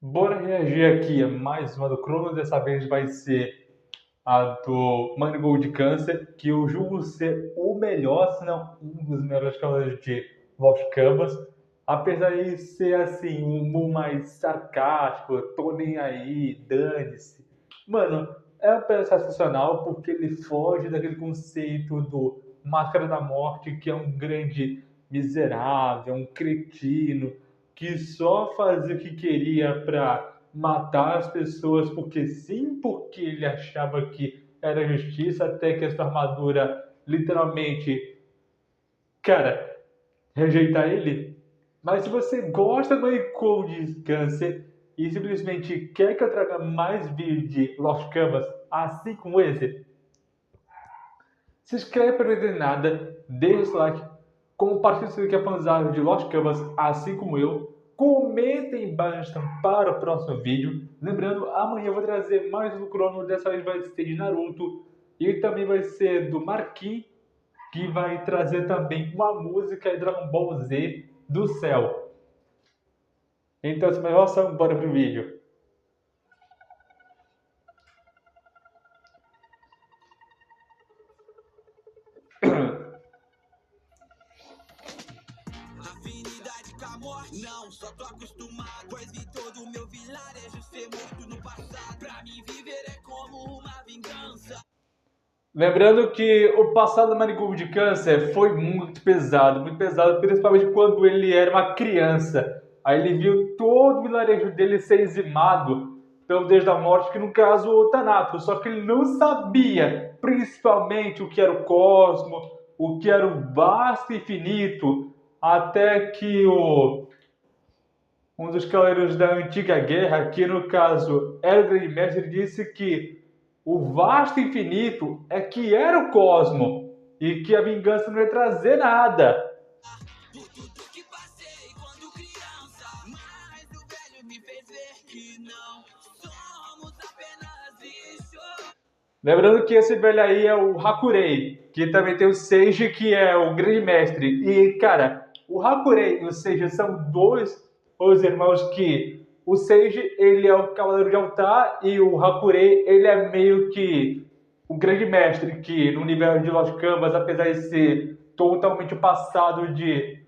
Bora reagir aqui a mais uma do Crono. Dessa vez vai ser a do Mangold Câncer, que eu julgo ser o melhor, se não um dos melhores cavaleiros de Lost Canvas. Apesar de ser assim, um humor mais sarcástico, tô nem aí, dane-se. Mano, é um personagem sensacional porque ele foge daquele conceito do Máscara da Morte, que é um grande miserável, um cretino, que só fazia o que queria para matar as pessoas, porque sim, porque ele achava que era justiça, até que a sua armadura literalmente, cara, rejeitar ele. Mas se você gosta do Cold Câncer e simplesmente quer que eu traga mais vídeos de Lost Canvas, assim como esse, se inscreve para não perder nada, deixa o like, compartilhe se você quer fanzar de Lost Canvas, assim como eu. Comentem embaixo para o próximo vídeo. Lembrando, amanhã eu vou trazer mais um crono, dessa vez vai ser de Naruto. E também vai ser do Marquinhos, que vai trazer também uma música de Dragon Ball Z do céu. Então, sem mais enrolação, bora pro vídeo. Afinidade com a morte, não, só tô acostumado, pois vi todo o meu vilarejo ser morto no passado. Pra mim viver é como uma vingança. Lembrando que o passado do Mangold Câncer foi muito pesado, principalmente quando ele era uma criança. Aí ele viu todo o vilarejo dele ser dizimado pelo Deus da Morte, que no caso o Thanatos. Só que ele não sabia, principalmente, o que era o cosmo, o que era o vasto infinito, até que um dos cavaleiros da antiga guerra, que no caso era o Grande Mestre, disse que o vasto infinito é que era o cosmo e que a vingança não ia trazer nada. Por tudo que passei quando criança, mas o velho me fez ver que não somos apenas lixo. Lembrando que esse velho aí é o Hakurei, que também tem o Seiji, que é o Grande Mestre. E, cara, o Hakurei e o Seiji são dois os irmãos que o Seiji, ele é o Cavaleiro de Altar e o Hakurei, ele é meio que o Grande Mestre, que no universo de Lost Canvas, apesar de ser totalmente o passado de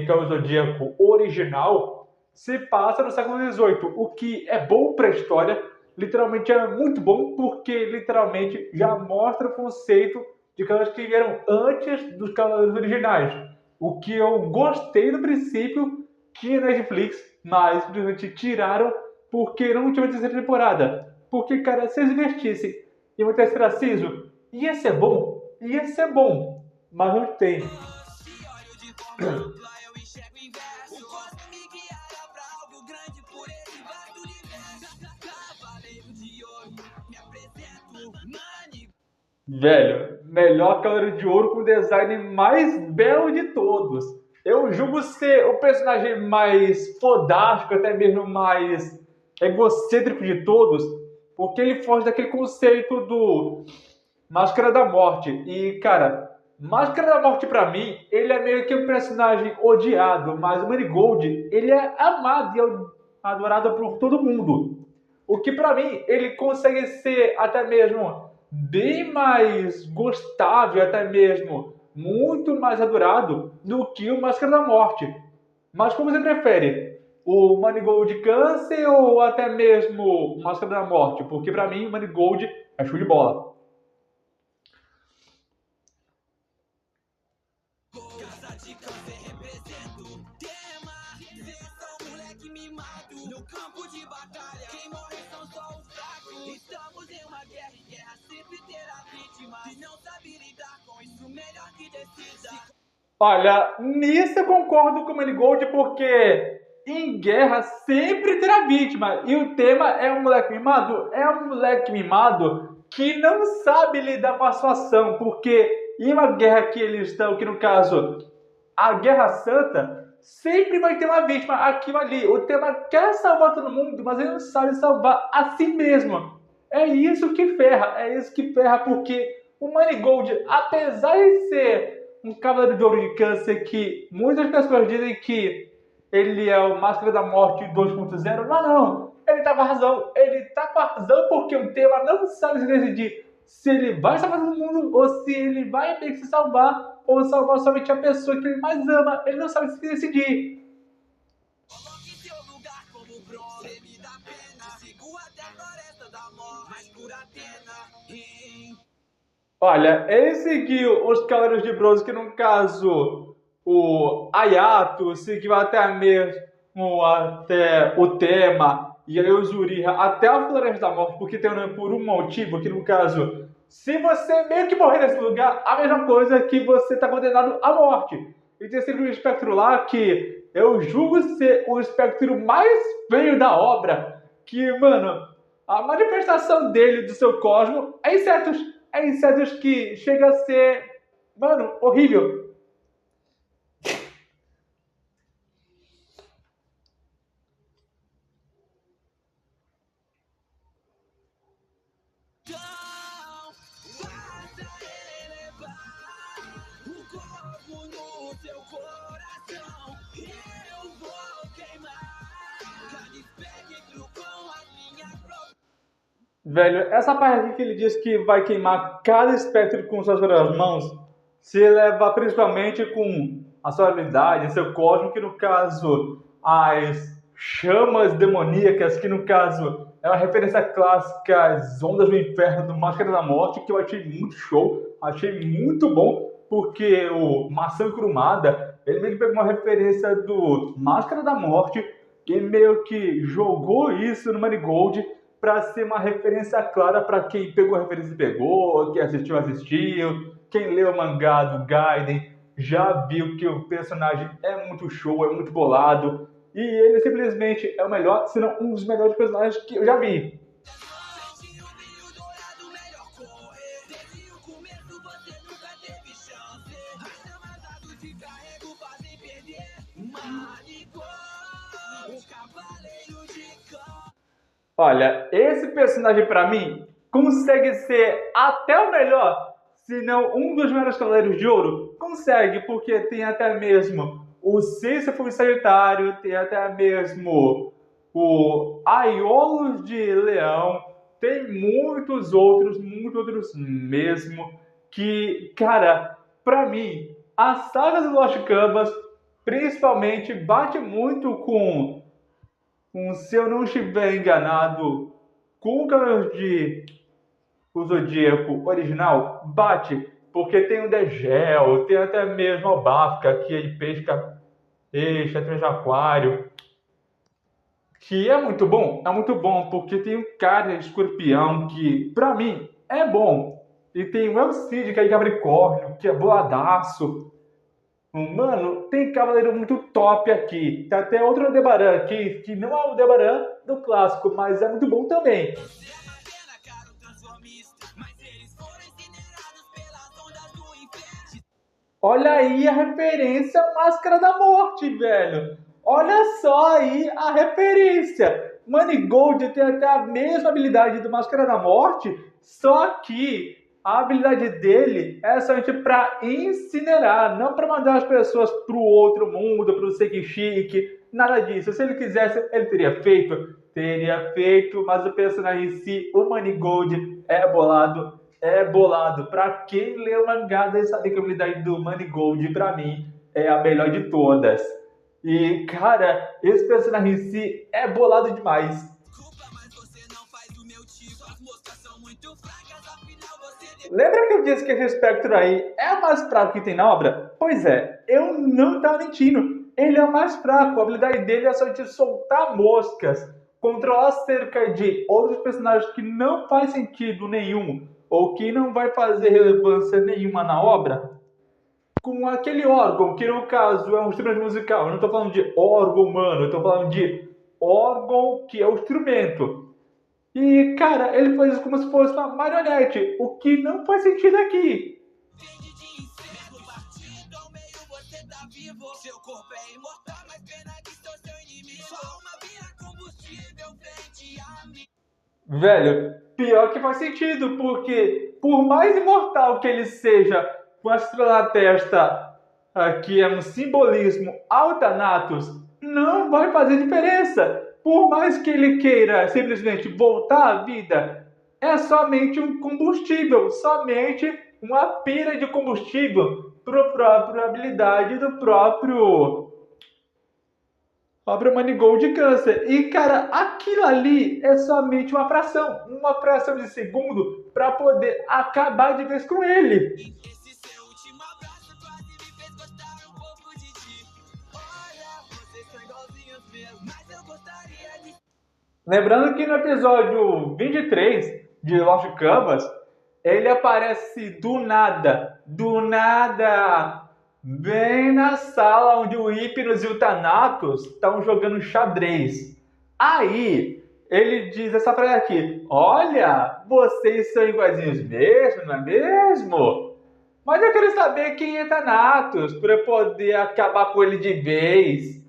Cavaleiro Zodíaco original, se passa no século XVIII, o que é bom para a história, literalmente é muito bom, porque literalmente já mostra o conceito de cavaleiros que vieram antes dos cavaleiros originais. O que eu gostei no princípio, tinha na Netflix, mas simplesmente tiraram porque não tinha uma terceira temporada. Porque, cara, se eles investissem em uma terceira season, ia ser bom, mas não tem. Se olho de forma ampla, eu enxergo o inverso. O cosmo me guiará pra algo grande por esse vasto universo. Cavaleiro de ouro, me apresento, mani. Velho, melhor Cavaleiro de Ouro com o design mais belo de todos. Eu julgo ser o personagem mais fodástico, até mesmo mais egocêntrico de todos, porque ele foge daquele conceito do Máscara da Morte. E, cara, Máscara da Morte pra mim, ele é meio que um personagem odiado, mas o Marigold, ele é amado e adorado por todo mundo. O que pra mim, ele consegue ser até mesmo bem mais gostável, até mesmo muito mais adorado do que o Máscara da Morte. Mas como você prefere? O Manigold Câncer ou até mesmo o Máscara da Morte? Porque pra mim, o Manigold é show de bola. Casa de câncer represento tema. Cês são moleque mimado no campo de batalha. Quem morre são só os fracos. Estamos em uma guerra e guerra sempre terá vítima. Se não sabe lidar com isso, melhor que decida. Olha, nisso eu concordo com o Manigold, porque em guerra sempre terá vítima. E o tema é um moleque mimado? É um moleque mimado que não sabe lidar com a situação, porque em uma guerra que eles estão, que no caso, a Guerra Santa, sempre vai ter uma vítima aqui ou ali. O tema quer salvar todo mundo, mas ele não sabe salvar a si mesmo. É isso que ferra, porque o Manigold, apesar de ser um cavaleiro de ouro de câncer que muitas pessoas dizem que ele é o Máscara da Morte 2.0. Não. Ele tá com a razão. Ele tá com a razão porque o tema não sabe se decidir se ele vai salvar todo mundo ou se ele vai ter que se salvar ou salvar somente a pessoa que ele mais ama. Ele não sabe se decidir. Coloque seu lugar como bronze, me dá pena. Sigo até a floresta da morte, mas por Atena. Olha, ele seguiu os Cavaleiros de Bronze, que no caso o Ayato seguiu até mesmo até o tema e aí o Zuriha até a Floresta da Morte, porque tem por um motivo, que no caso, se você meio que morrer nesse lugar, a mesma coisa que você está condenado à morte. E tem sempre um espectro lá que eu julgo ser o espectro mais feio da obra, que, mano, a manifestação dele, do seu cosmo, é insetos que chega a ser, mano, horrível. Velho, essa parte aqui que ele diz que vai queimar cada espectro com suas próprias mãos se leva principalmente com a sua habilidade, seu cosmo, que no caso, as chamas demoníacas, que no caso é uma referência clássica às ondas do inferno do Máscara da Morte, que eu achei muito show, achei muito bom, porque o Maçã Crumada, ele meio que pegou uma referência do Máscara da Morte e meio que jogou isso no Marigold para ser uma referência clara para quem pegou a referência e pegou, quem assistiu, quem leu o mangá do Gaiden já viu que o personagem é muito show, é muito bolado, e ele simplesmente é o melhor, se não um dos melhores personagens que eu já vi. Olha, esse personagem pra mim consegue ser até o melhor, se não um dos melhores Cavaleiros de Ouro. Consegue, porque tem até mesmo o Sísifo Sagitário, tem até mesmo o Aiolos de Leão, tem muitos outros mesmo, que, cara, pra mim, a saga do Lost Canvas principalmente bate muito com se eu não estiver enganado, com o Cavaleiro de o Zodíaco original, bate, porque tem o Degel, tem até mesmo o Bafka, que ele pesca peixe, até aquário, que é muito bom, porque tem o cara escorpião, que pra mim é bom, e tem o Elcid, que é Capricórnio, que é boladaço. Mano, tem cavaleiro muito top aqui. Tem até outro Aldebaran aqui, que não é o Aldebaran do clássico, mas é muito bom também. Olha aí a referência à Máscara da Morte, velho. Olha só aí a referência. Manigold tem até a mesma habilidade do Máscara da Morte, só que a habilidade dele é somente para incinerar, não para mandar as pessoas para o outro mundo, para o Sekishiki, nada disso. Se ele quisesse, ele teria feito, mas o personagem em si, o Manigold, é bolado. Para quem lê o mangá, deve saber que a habilidade do Manigold, para mim, é a melhor de todas. E, cara, esse personagem em si é bolado demais. Lembra que eu disse que esse espectro aí é o mais fraco que tem na obra? Pois é, eu não estava mentindo. Ele é o mais fraco, a habilidade dele é só de soltar moscas, controlar cerca de outros personagens que não faz sentido nenhum, ou que não vai fazer relevância nenhuma na obra, com aquele órgão, que no caso é um instrumento musical. Eu não estou falando de órgão humano, eu estou falando de órgão que é o instrumento. E, cara, ele faz isso como se fosse uma marionete, o que não faz sentido aqui. Velho, pior que faz sentido, porque por mais imortal que ele seja, com a estrela na testa, que é um simbolismo ao Thanatos, não vai fazer diferença. Por mais que ele queira simplesmente voltar à vida, é somente um combustível, somente uma pira de combustível para a própria habilidade do próprio Manigold de câncer. E, cara, aquilo ali é somente uma fração de segundo para poder acabar de vez com ele. Esse seu último abraço quase me fez gostar um pouco de ti. Olha, vocês são igualzinhos mesmo, mas eu gostaria de... Lembrando que no episódio 23 de Lost Canvas, ele aparece do nada, bem na sala onde o Hypnos e o Thanatos estão jogando xadrez. Aí, ele diz essa frase aqui: olha, vocês são iguaizinhos mesmo, não é mesmo? Mas eu quero saber quem é Thanatos para eu poder acabar com ele de vez.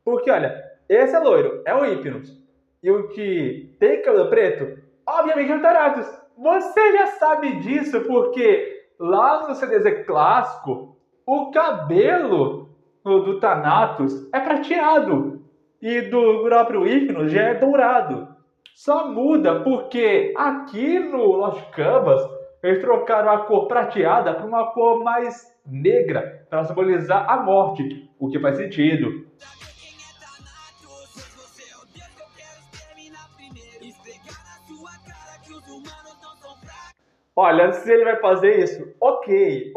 Porque, olha, esse é loiro, é o Hypnos. E o que tem cabelo preto, obviamente é o Thanatos. Você já sabe disso porque lá no CDZ clássico, o cabelo do Thanatos é prateado e do próprio Hypnos já é dourado. Só muda porque aqui no Lost Canvas eles trocaram a cor prateada para uma cor mais negra para simbolizar a morte, o que faz sentido. Saber quem é Thanatos, pois você é o Deus que eu quero exterminar primeiro. Esfregar na sua cara que os humanos não são fracos. Olha, se ele vai fazer isso, ok.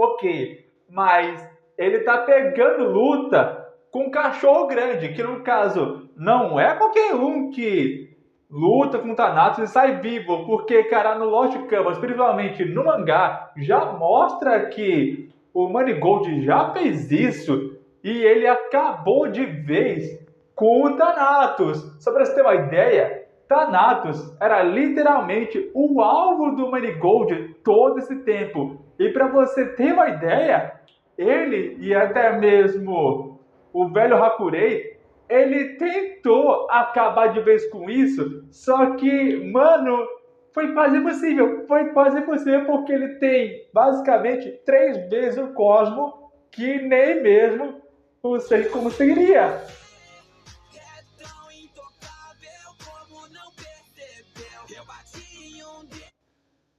Mas ele tá pegando luta com um cachorro grande, que no caso não é qualquer um que luta com Thanatos e sai vivo, porque, cara, no Lost Canvas, principalmente no mangá, já mostra que o Manigold já fez isso e ele acabou de vez com o Thanatos. Só pra você ter uma ideia, Thanatos era literalmente o alvo do Manigold todo esse tempo. E para você ter uma ideia, ele e até mesmo o velho Hakurei, ele tentou acabar de vez com isso, só que, mano, foi quase impossível. Foi quase impossível porque ele tem basicamente 3 vezes o Cosmo que nem mesmo o Sei conseguiria. É tão intocável como não percebeu. Eu bati em um dedo.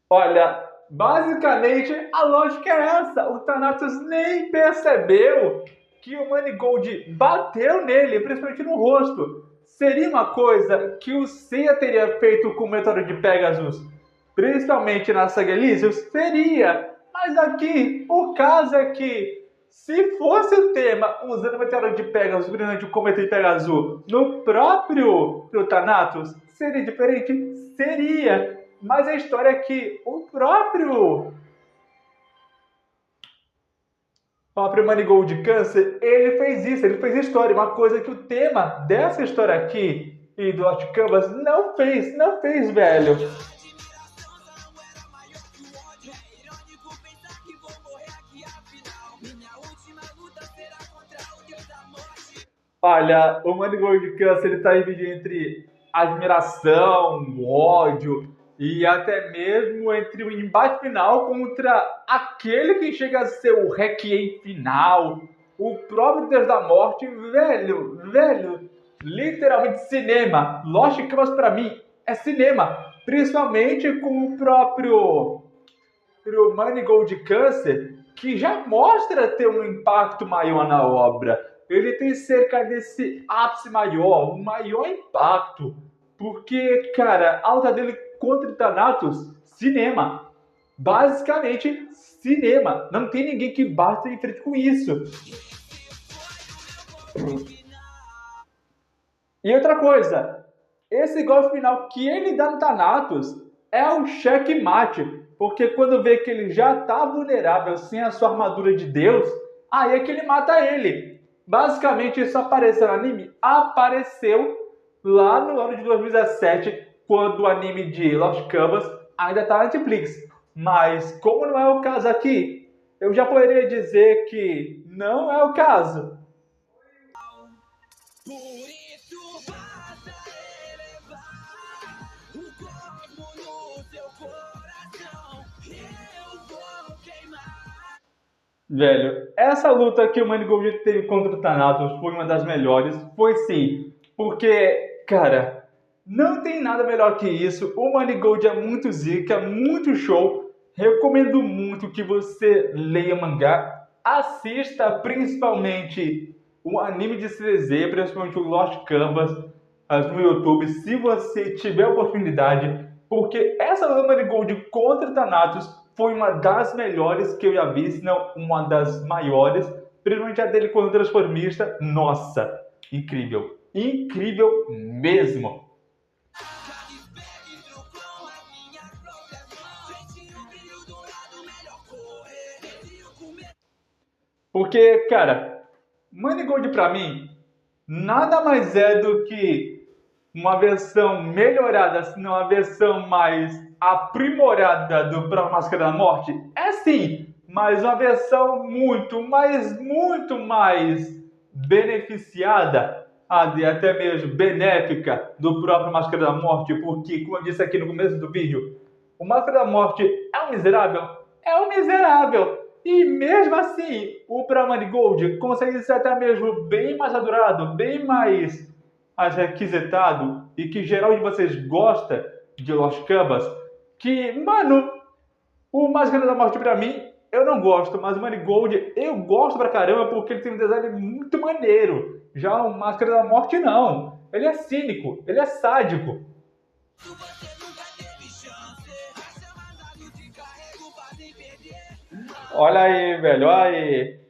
Olha, basicamente a lógica é essa. O Thanatos nem percebeu que o Manigold bateu nele, principalmente no rosto. Seria uma coisa que o Seiya teria feito com o meteoro de Pegasus, principalmente na saga Elysium? Seria. Mas aqui, o caso é que se fosse o tema usando o meteoro de Pegasus, brilhante o cometa de Pegasus, no próprio Thanatos, seria diferente? Seria. Mas a história é que o próprio Manigold de Câncer, ele fez isso, ele fez história, uma coisa que o tema dessa história aqui e do Lost Canvas não fez, velho. Admiração só não era maior que o ódio. É irônico pensar que vou morrer aqui afinal. Minha última luta será contra o Deus da morte. Olha, o Manigold de Câncer, ele tá dividido entre admiração, ódio e até mesmo entre o embate final contra aquele que chega a ser o Requiem final, o próprio Deus da Morte, velho, literalmente cinema. Lost Canvas pra mim é cinema, principalmente com o próprio Manigold de Câncer, que já mostra ter um impacto maior na obra. Ele tem cerca desse ápice maior, um maior impacto. Porque, cara, a luta dele contra o Thanatos, cinema. Basicamente, cinema. Não tem ninguém que bata em frente com isso. E outra coisa, esse golpe final que ele dá no Thanatos é um checkmate. Porque quando vê que ele já tá vulnerável sem a sua armadura de Deus, aí é que ele mata ele. Basicamente, isso apareceu no anime? Apareceu lá no ano de 2017, quando o anime de Lost Canvas ainda está na Netflix. Mas, como não é o caso aqui, eu já poderia dizer que não é o caso. Por isso basta elevar o cosmo no seu coração. Eu vou queimar. Velho, essa luta que o Manigold teve contra o Thanatos foi uma das melhores. Foi sim. Porque, cara, não tem nada melhor que isso. O Manigold é muito zica, muito show. Recomendo muito que você leia mangá. Assista principalmente o anime de CZ, principalmente o Lost Canvas, no YouTube, se você tiver oportunidade. Porque essa luta do Manigold contra o Thanatos foi uma das melhores que eu já vi, se não uma das maiores. Principalmente a dele contra o Transformista. Nossa, incrível. Incrível mesmo. Porque, cara, Manigold pra mim nada mais é do que uma versão melhorada, se não uma versão mais aprimorada do Pra Máscara da Morte. É sim, mas uma versão muito mais beneficiada, até mesmo benéfica do próprio Máscara da Morte, porque, como eu disse aqui no começo do vídeo, o Máscara da Morte é um miserável? É um miserável! E mesmo assim, o Pramanigold consegue ser até mesmo bem mais adorado, bem mais requisitado, e que geral de vocês gosta de Lost Canvas, que, mano, o Máscara da Morte pra mim, eu não gosto, mas o Manigold eu gosto pra caramba porque ele tem um design muito maneiro. Já o Máscara da Morte não. Ele é cínico, ele é sádico. Olha aí, velho, olha aí.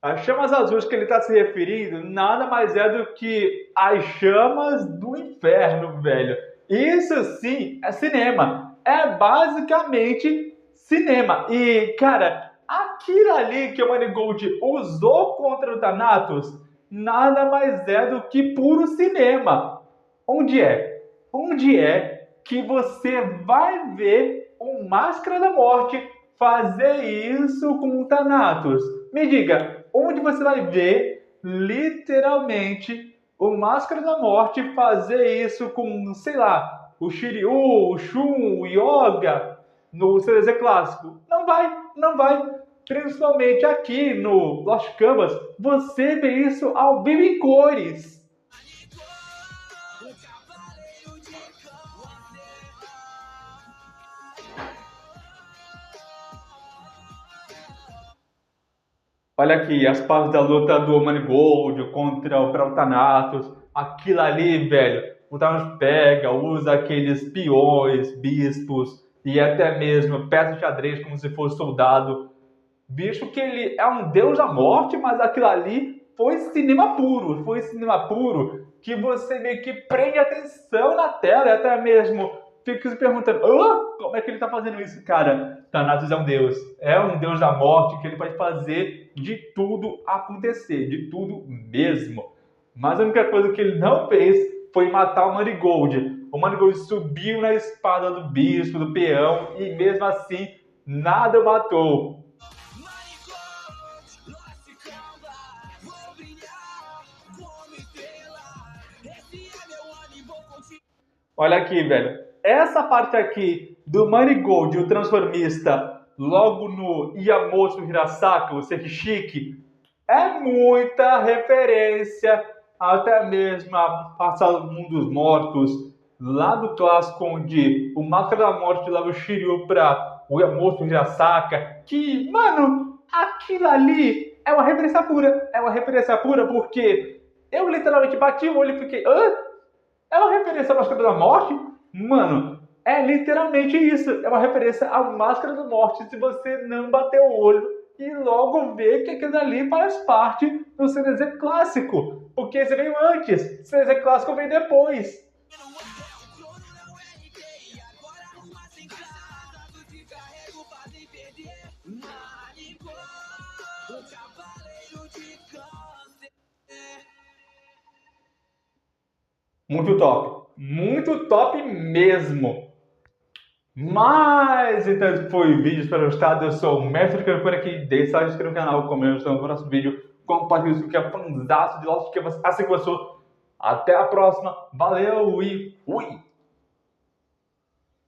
As chamas azuis que ele está se referindo nada mais é do que as chamas do inferno, velho. Isso sim é cinema. É basicamente cinema. E, cara, aquilo ali que o Manigold usou contra o Thanatos nada mais é do que puro cinema. Onde é? Onde é que você vai ver um Máscara da Morte fazer isso com o Thanatos? Me diga, onde você vai ver, literalmente, o Máscara da Morte fazer isso com, sei lá, o Shiryu, o Shun, o Yoga, no CDZ clássico? Não vai, não vai. Principalmente aqui no Lost Canvas, você vê isso ao vivo em cores. Olha aqui, as partes da luta do Manigold contra o Thanatos. Aquilo ali, velho. O Thanatos pega, usa aqueles peões, bispos e até mesmo peça de xadrez como se fosse soldado. Bicho que ele é um deus da morte, mas aquilo ali foi cinema puro. Foi cinema puro que você meio que prende atenção na tela e até mesmo fica se perguntando, como é que ele tá fazendo isso, cara? Thanatos é um deus da morte que ele pode fazer de tudo acontecer, de tudo mesmo. Mas a única coisa que ele não fez foi matar o Manigold. O Manigold subiu na espada do bispo, do peão, e mesmo assim nada o matou. Olha aqui, velho. Essa parte aqui do Manigold, o transformista, logo no Yamoto Hirasaka, o Sekishiki, é muita referência até mesmo a passado do mundo dos mortos, lá do clássico onde o Máscara da Morte leva o Shiryu para o Yamoto Hirasaka, que, mano, aquilo ali é uma referência pura porque eu literalmente bati o olho e fiquei, é uma referência à Máscara da Morte? Mano, é literalmente isso. É uma referência à Máscara da Morte. Se você não bater o olho e logo ver que aquilo ali faz parte do CDZ clássico. Porque esse veio antes. O CDZ clássico veio depois. Muito top mesmo. Mas então esse foi o vídeo, espero gostado. Eu sou o Mestre Cano por aqui. Deixe like, se inscreva no canal, comenta no próximo vídeo, compartilhe isso que é fanzaço de Lost Canvas, assim que eu sou. Até a próxima, valeu e fui!